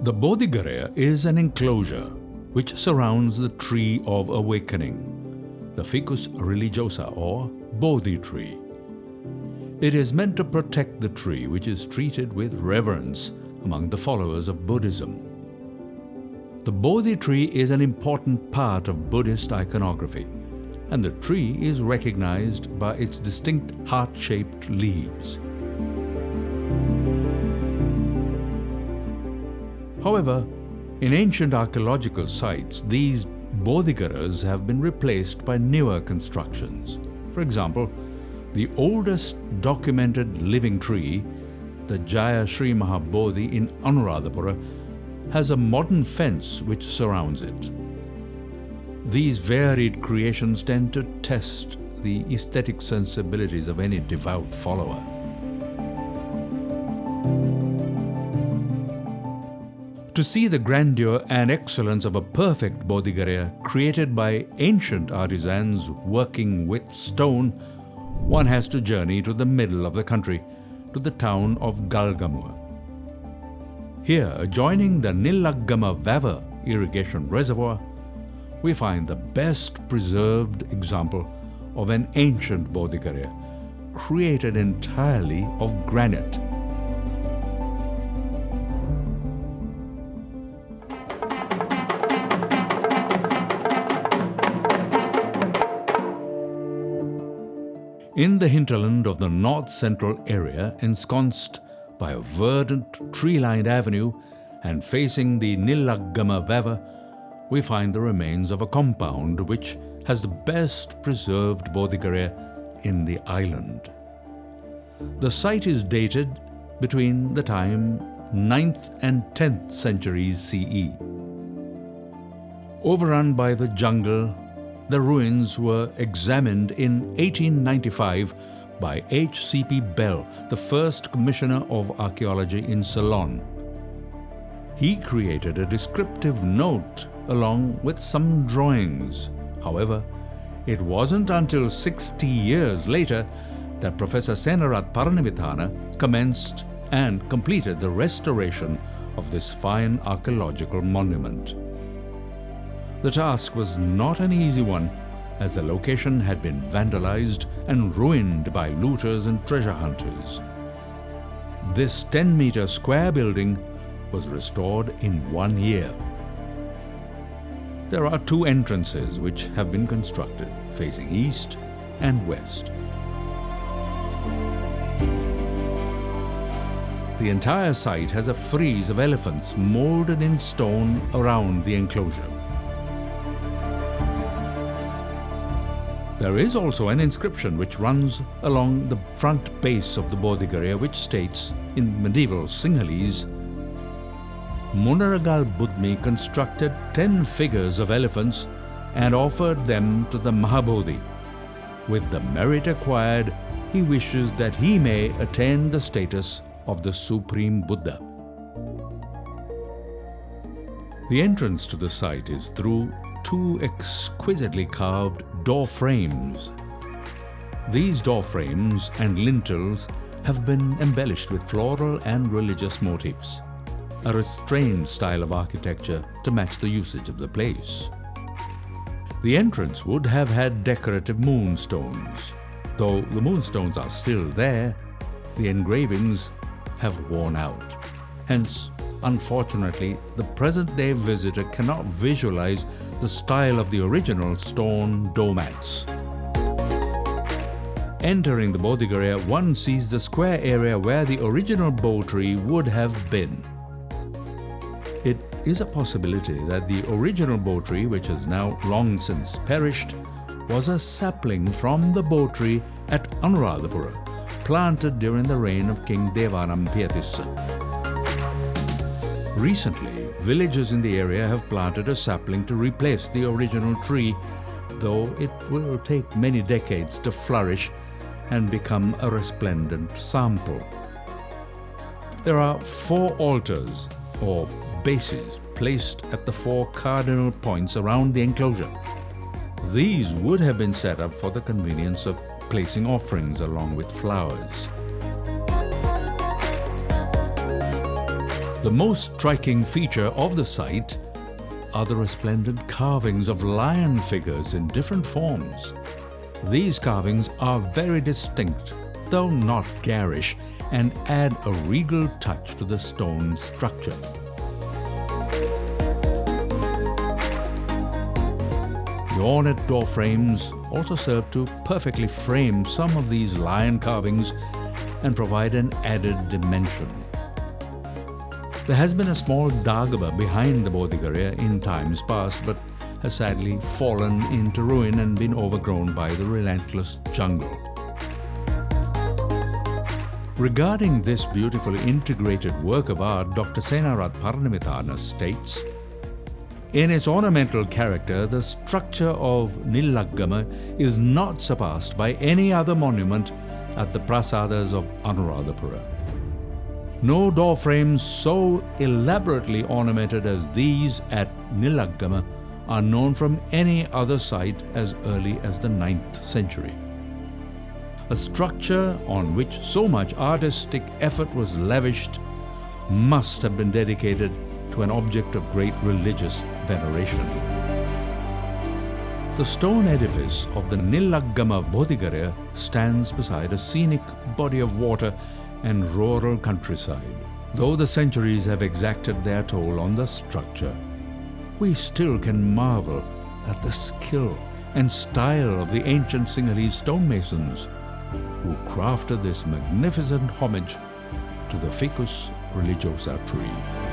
The Bodhigara is an enclosure which surrounds the tree of awakening, the Ficus religiosa or Bodhi tree. It is meant to protect the tree, which is treated with reverence among the followers of Buddhism. The Bodhi tree is an important part of Buddhist iconography, and the tree is recognized by its distinct heart-shaped leaves. However, in ancient archaeological sites, these Bodhigaras have been replaced by newer constructions. For example, the oldest documented living tree, the Jaya Sri Mahabodhi in Anuradhapura, has a modern fence which surrounds it. These varied creations tend to test the aesthetic sensibilities of any devout follower. To see the grandeur and excellence of a perfect Bodhigara created by ancient artisans working with stone, one has to journey to the middle of the country, to the town of Galgamur. Here, adjoining the Nillakgama Vava irrigation reservoir, we find the best preserved example of an ancient Bodhigara created entirely of granite. In the hinterland of the north-central area, ensconced by a verdant, tree-lined avenue and facing the Nillakgama Vava, we find the remains of a compound which has the best preserved Bodhigara in the island. The site is dated between the time 9th and 10th centuries CE. Overrun by the jungle, the ruins were examined in 1895 by H.C.P. Bell, the first Commissioner of Archaeology in Ceylon. He created a descriptive note along with some drawings. However, it wasn't until 60 years later that Professor Senarath Paranivithana commenced and completed the restoration of this fine archaeological monument. The task was not an easy one, as the location had been vandalized and ruined by looters and treasure hunters. This 10-meter square building was restored in 1 year. There are 2 entrances which have been constructed, facing east and west. The entire site has a frieze of elephants molded in stone around the enclosure. There is also an inscription which runs along the front base of the Bodhigara, which states in medieval Sinhalese, Munaragal Budmi constructed 10 figures of elephants and offered them to the Mahabodhi. With the merit acquired, he wishes that he may attain the status of the Supreme Buddha. The entrance to the site is through 2 exquisitely carved door frames. These door frames and lintels have been embellished with floral and religious motifs, a restrained style of architecture to match the usage of the place. The entrance would have had decorative moonstones. Though the moonstones are still there, the engravings have worn out. Hence, unfortunately, the present-day visitor cannot visualize the style of the original stone doormats. Entering the Bodhigara, one sees the square area where the original bo tree would have been. It is a possibility that the original bo tree, which has now long since perished, was a sapling from the bo tree at Anuradhapura, planted during the reign of King Devanampiya. Recently, villagers in the area have planted a sapling to replace the original tree, though it will take many decades to flourish and become a resplendent sample. There are 4 altars, or bases, placed at the 4 cardinal points around the enclosure. These would have been set up for the convenience of placing offerings along with flowers. The most striking feature of the site are the resplendent carvings of lion figures in different forms. These carvings are very distinct, though not garish, and add a regal touch to the stone structure. The ornate door frames also serve to perfectly frame some of these lion carvings and provide an added dimension. There has been a small dagaba behind the Bodhigara in times past, but has sadly fallen into ruin and been overgrown by the relentless jungle. Regarding this beautifully integrated work of art, Dr. Senarat Paranimitana states, "In its ornamental character, the structure of Nillakgama is not surpassed by any other monument at the prasadas of Anuradhapura. No door frames so elaborately ornamented as these at Nillakgama are known from any other site as early as the 9th century. A structure on which so much artistic effort was lavished must have been dedicated to an object of great religious veneration." The stone edifice of the Nillakgama Bodhigara stands beside a scenic body of water and rural countryside. Though the centuries have exacted their toll on the structure, we still can marvel at the skill and style of the ancient Sinhalese stonemasons who crafted this magnificent homage to the Ficus religiosa tree.